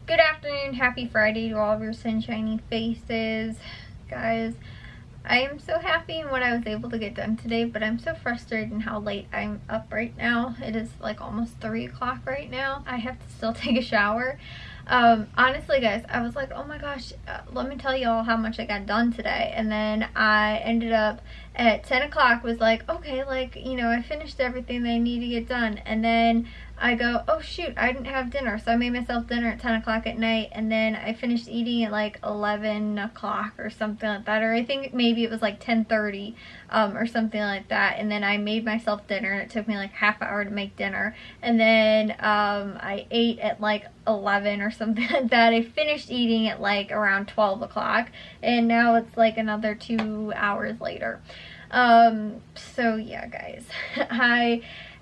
Good afternoon, happy Friday to all of your sunshiny faces. Guys, I am so happy in what I was able to get done today, but I'm so frustrated in how late I'm up right now. It is like almost 3 o'clock right now. I have to still take a shower. Honestly guys, I was like, oh my gosh, let me tell you all how much I got done today. And then I ended up at 10 o'clock was like, okay, like, you know, I finished everything that I need to get done. And then I go, oh shoot, I didn't have dinner. So I made myself dinner at 10 o'clock at night. And then I finished eating at like 11 o'clock or something like that. Or I think maybe it was like 10:30 or something like that. And then I made myself dinner and it took me like half an hour to make dinner. And then I ate at like 11 or something like that. I finished eating at like around 12 o'clock. And now it's like another 2 hours later. So yeah guys,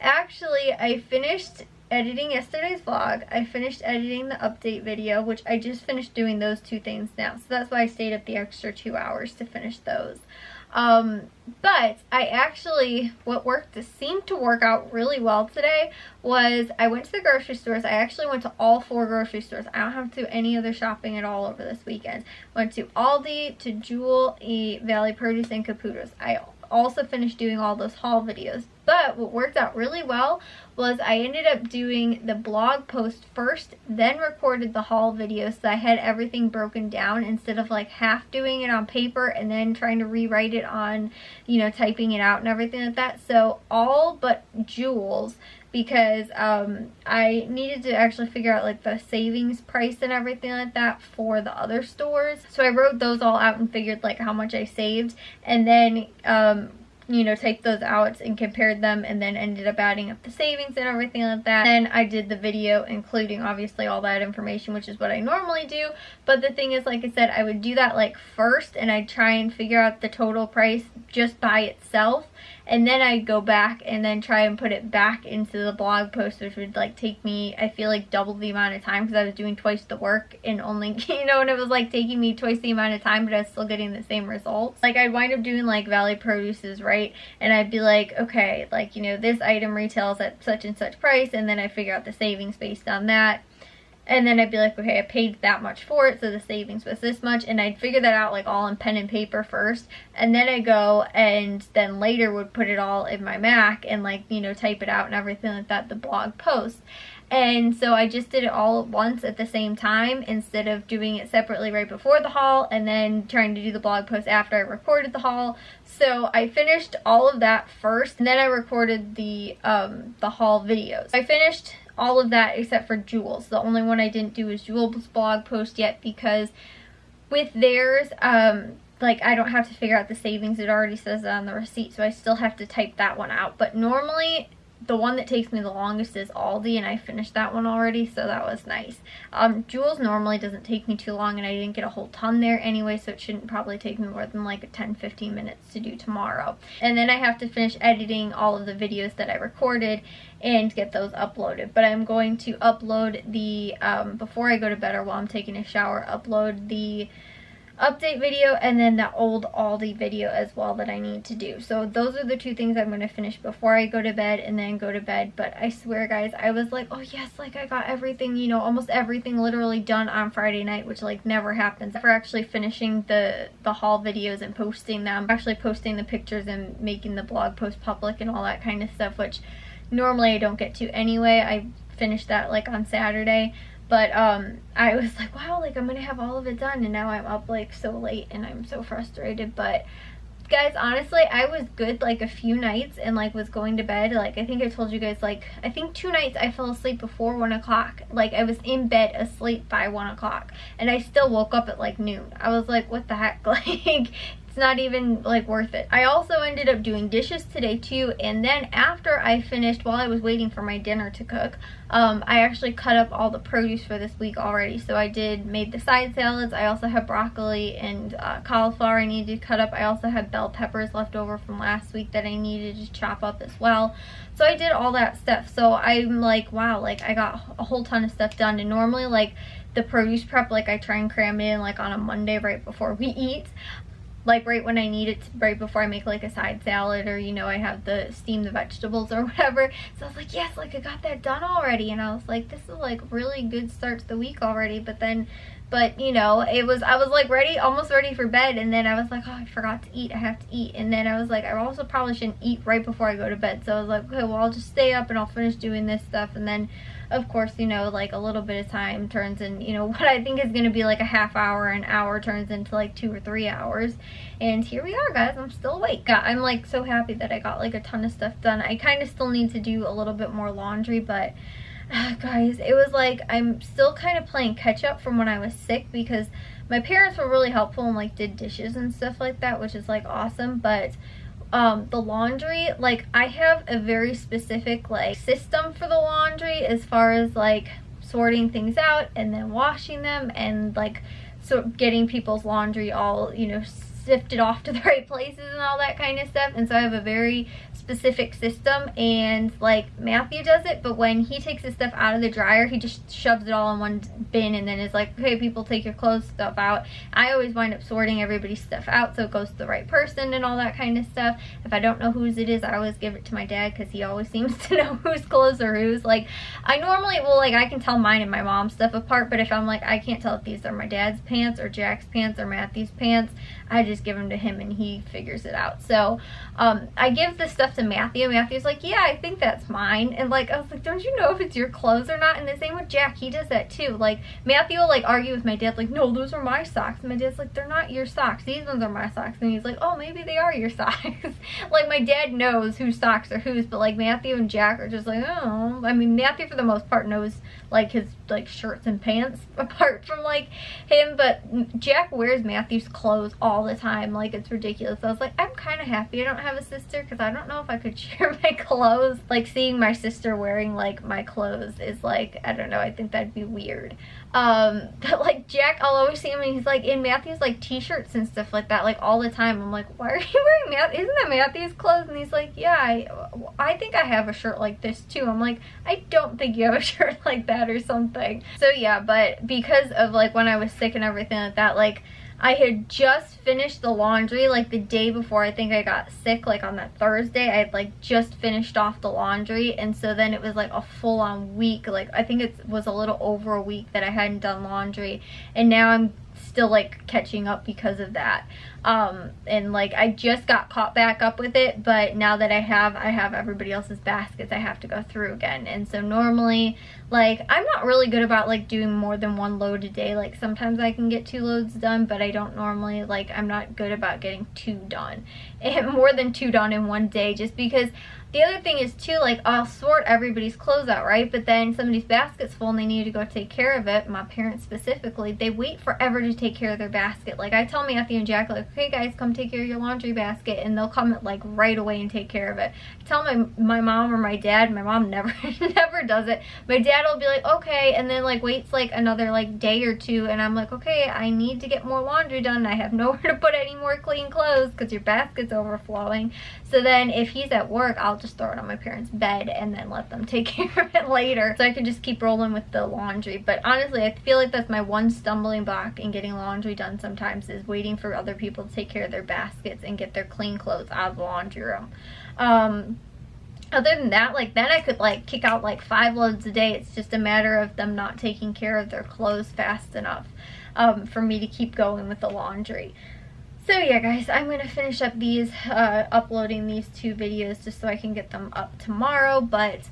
I finished editing yesterday's vlog. I finished editing the update video, which I just finished doing those two things now. So that's why I stayed up the extra 2 hours to finish those. But I actually, seemed to work out really well today was I went to the grocery stores. I actually went to all 4 grocery stores. I don't have to do any other shopping at all over this weekend. Went to Aldi, to Jewel, Valley Produce, and Caputo's. I also finished doing all those haul videos. But what worked out really well was I ended up doing the blog post first, then recorded the haul video, so I had everything broken down instead of like half doing it on paper and then trying to rewrite it on, you know, typing it out and everything like that. So all but Jewel's, because I needed to actually figure out like the savings price and everything like that for the other stores. So I wrote those all out and figured like how much I saved, and then you know, typed those out and compared them, and then ended up adding up the savings and everything like that. And I did the video including obviously all that information, which is what I normally do. But the thing is, like I said, I would do that like first, and I'd try and figure out the total price just by itself, and then I'd go back and then try and put it back into the blog post, which would like take me, I feel like, double the amount of time, because I was doing twice the work and only, you know, and it was like taking me twice the amount of time, but I was still getting the same results. Like I'd wind up doing like Valley Produce's, right? And I'd be like, okay, like, you know, this item retails at such and such price, and then I figure out the savings based on that. And then I'd be like, okay, I paid that much for it, so the savings was this much. And I'd figure that out like all in pen and paper first. And then I'd go and then later would put it all in my Mac and like, you know, type it out and everything like that, the blog post. And so I just did it all at once at the same time, instead of doing it separately right before the haul and then trying to do the blog post after I recorded the haul. So I finished all of that first, and then I recorded the haul videos. I finished all of that except for Jewel's. The only one I didn't do is Jewel's blog post yet, because with theirs, like I don't have to figure out the savings. It already says it on the receipt, so I still have to type that one out. But normally the one that takes me the longest is Aldi, and I finished that one already, so that was nice. Jewel's normally doesn't take me too long, and I didn't get a whole ton there anyway, so it shouldn't probably take me more than like 10-15 minutes to do tomorrow. And then I have to finish editing all of the videos that I recorded and get those uploaded. But I'm going to upload the, before I go to bed or while I'm taking a shower, upload the update video and then the old Aldi video as well that I need to do. So those are the two things I'm going to finish before I go to bed and then go to bed. But I swear guys, I was like, oh yes, like I got everything, you know, almost everything literally done on Friday night, which like never happens. For actually finishing the haul videos and posting them, actually posting the pictures and making the blog post public and all that kind of stuff, which normally I don't get to anyway. I finished that like on Saturday. But I was like, wow, like I'm gonna have all of it done, and now I'm up like so late and I'm so frustrated. But guys, honestly, I was good like a few nights and like was going to bed. Like I think I told you guys, like I think 2 nights I fell asleep before 1 o'clock. Like I was in bed asleep by 1 o'clock, and I still woke up at like noon. I was like, what the heck? Like it's not even like worth it. I also ended up doing dishes today too, and then after I finished, while I was waiting for my dinner to cook, I actually cut up all the produce for this week already. So I made the side salads. I also have broccoli and cauliflower I needed to cut up. I also had bell peppers left over from last week that I needed to chop up as well. So I did all that stuff. So I'm like, wow, like I got a whole ton of stuff done. And normally like the produce prep, like I try and cram it in like on a Monday right before we eat. like right when I need it, right before I make like a side salad, or you know, I have the steam the vegetables or whatever. So I was like, yes, like I got that done already, and I was like, this is like really good start to the week already. But you know, I was like ready, almost ready for bed, and then I was like, oh, I forgot to eat, I have to eat. And then I was like, I also probably shouldn't eat right before I go to bed. So I was like, okay, well, I'll just stay up and I'll finish doing this stuff. And then of course, you know, like a little bit of time turns in, you know, what I think is going to be like a half hour, an hour turns into like 2 or 3 hours. And here we are, guys. I'm still awake. I'm like so happy that I got like a ton of stuff done. I kind of still need to do a little bit more laundry, but guys, it was like I'm still kind of playing catch up from when I was sick, because my parents were really helpful and like did dishes and stuff like that, which is like awesome. But the laundry, like I have a very specific like system for the laundry as far as like sorting things out and then washing them, and like so getting people's laundry all, you know, sifted off to the right places and all that kind of stuff. And so I have a very specific system, and like Matthew does it, but when he takes his stuff out of the dryer, he just shoves it all in one bin and then is like, okay, people, take your clothes stuff out. I always wind up sorting everybody's stuff out so it goes to the right person and all that kind of stuff. If I don't know whose it is, I always give it to my dad, because he always seems to know whose clothes are whose. Like I normally will, like I can tell mine and my mom's stuff apart, but if I'm like, I can't tell if these are my dad's pants or Jack's pants or Matthew's pants, I just give them to him and he figures it out. So I give this stuff to Matthew. Matthew's like, yeah, I think that's mine. And like I was like, don't you know if it's your clothes or not? And the same with Jack, he does that too. Like Matthew will like argue with my dad, like, no, those are my socks. And my dad's like, they're not your socks, these ones are my socks. And he's like, oh, maybe they are your socks. Like my dad knows whose socks are whose, but like Matthew and Jack are just like, oh. I mean, Matthew for the most part knows like his like shirts and pants apart from like him, but Jack wears Matthew's clothes all the time. Like it's ridiculous. I was like, I'm kind of happy I don't have a sister, because I don't know if I could share my clothes. Like seeing my sister wearing like my clothes is like, I don't know, I think that'd be weird. But like Jack, I'll always see him and he's like in Matthew's like t-shirts and stuff like that, like all the time. I'm like, why are you wearing Matthew? Isn't that Matthew's clothes? And he's like, yeah, I think I have a shirt like this too. I'm like, I don't think you have a shirt like that or something. So yeah, but because of like when I was sick and everything like that, like I had just finished the laundry like the day before I think I got sick, like on that Thursday. I had like just finished off the laundry, and so then it was like a full-on week. Like I think it was a little over a week that I hadn't done laundry, and now I'm still like catching up because of that. And like I just got caught back up with it, but now that I have everybody else's baskets I have to go through again. And so normally, like I'm not really good about like doing more than 1 load a day. Like sometimes I can get 2 loads done, but I don't normally, like I'm not good about getting 2 done and more than 2 done in one day, just because the other thing is too, like I'll sort everybody's clothes out, right? But then somebody's basket's full and they need to go take care of it. My parents specifically, they wait forever to take care of their basket. Like I tell Matthew and Jack, like, okay guys, come take care of your laundry basket, and they'll come like right away and take care of it. I tell my mom or my dad, my mom never never does it. My dad will be like, okay, and then like waits like another like day or 2, and I'm like, okay, I need to get more laundry done. I have nowhere to put any more clean clothes because your basket's overflowing. So then if he's at work, I'll just throw it on my parents' bed and then let them take care of it later, so I can just keep rolling with the laundry. But honestly, I feel like that's my one stumbling block in getting laundry done sometimes, is waiting for other people to take care of their baskets and get their clean clothes out of the laundry room. Other than that, like then I could like kick out like 5 loads a day. It's just a matter of them not taking care of their clothes fast enough for me to keep going with the laundry. So yeah guys, I'm going to finish up these, uploading these 2 videos just so I can get them up tomorrow. But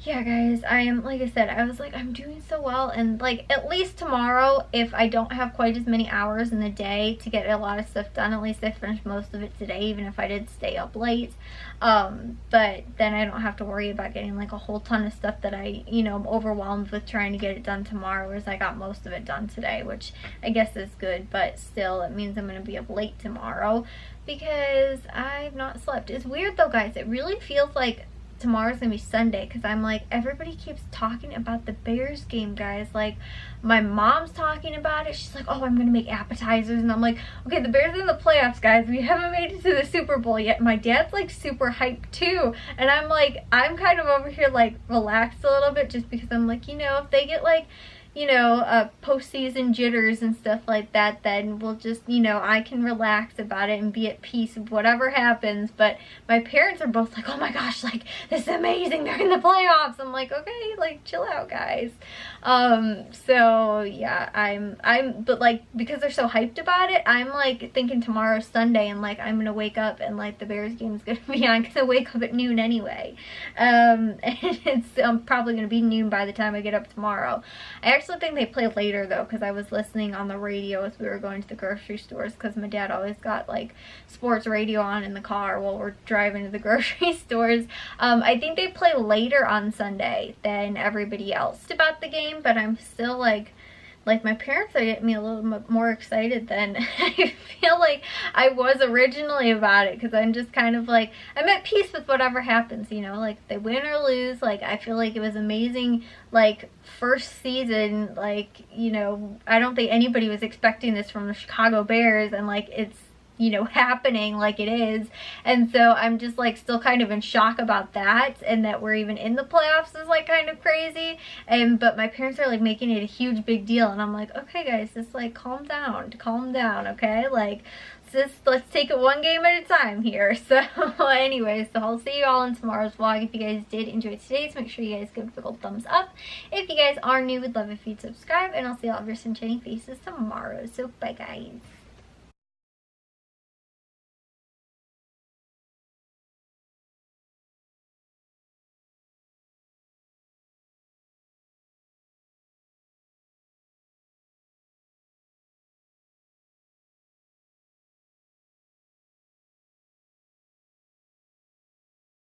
yeah guys, I am, like I said, I was like, I'm doing so well, and like at least tomorrow, if I don't have quite as many hours in the day to get a lot of stuff done, at least I finished most of it today, even if I did stay up late. But then I don't have to worry about getting like a whole ton of stuff that I, you know, I'm overwhelmed with trying to get it done tomorrow, whereas I got most of it done today, which I guess is good, but still it means I'm going to be up late tomorrow because I've not slept. It's weird though guys, it really feels like tomorrow's gonna be Sunday, because I'm like, everybody keeps talking about the Bears game, guys. Like my mom's talking about it. She's like, oh, I'm gonna make appetizers, and I'm like, okay, the Bears are in the playoffs, guys. We haven't made it to the Super Bowl yet. My dad's like super hyped too, and I'm like, I'm kind of over here like relaxed a little bit, just because I'm like, you know, if they get like, you know, postseason jitters and stuff like that, then we'll just, you know, I can relax about it and be at peace with whatever happens. But my parents are both like, oh my gosh, like, this is amazing, they're in the playoffs. I'm like, okay, like, chill out, guys. So yeah, but like, because they're so hyped about it, I'm like thinking tomorrow's Sunday and like I'm gonna wake up and like the Bears game's gonna be on, because I wake up at noon anyway. And it's probably gonna be noon by the time I get up tomorrow. I actually think they play later though, because I was listening on the radio as we were going to the grocery stores, because my dad always got like sports radio on in the car while we're driving to the grocery stores. I think they play later on Sunday than everybody else about the game, but I'm still like my parents are getting me a little more excited than I feel like I was originally about it, because I'm just kind of like, I'm at peace with whatever happens, you know, like, if they win or lose. Like, I feel like it was amazing, like, first season, like, you know, I don't think anybody was expecting this from the Chicago Bears, and like, it's, you know, happening like it is. And so I'm just like still kind of in shock about that, and that we're even in the playoffs is like kind of crazy. But my parents are like making it a huge big deal, and I'm like, okay guys, just like calm down, okay, like let's take it one game at a time here. So anyway, so I'll see you all in tomorrow's vlog. If you guys did enjoy today's, make sure you guys give it a big old thumbs up. If you guys are new, we'd love if you'd subscribe, and I'll see all of your sunshiny faces tomorrow. So bye guys.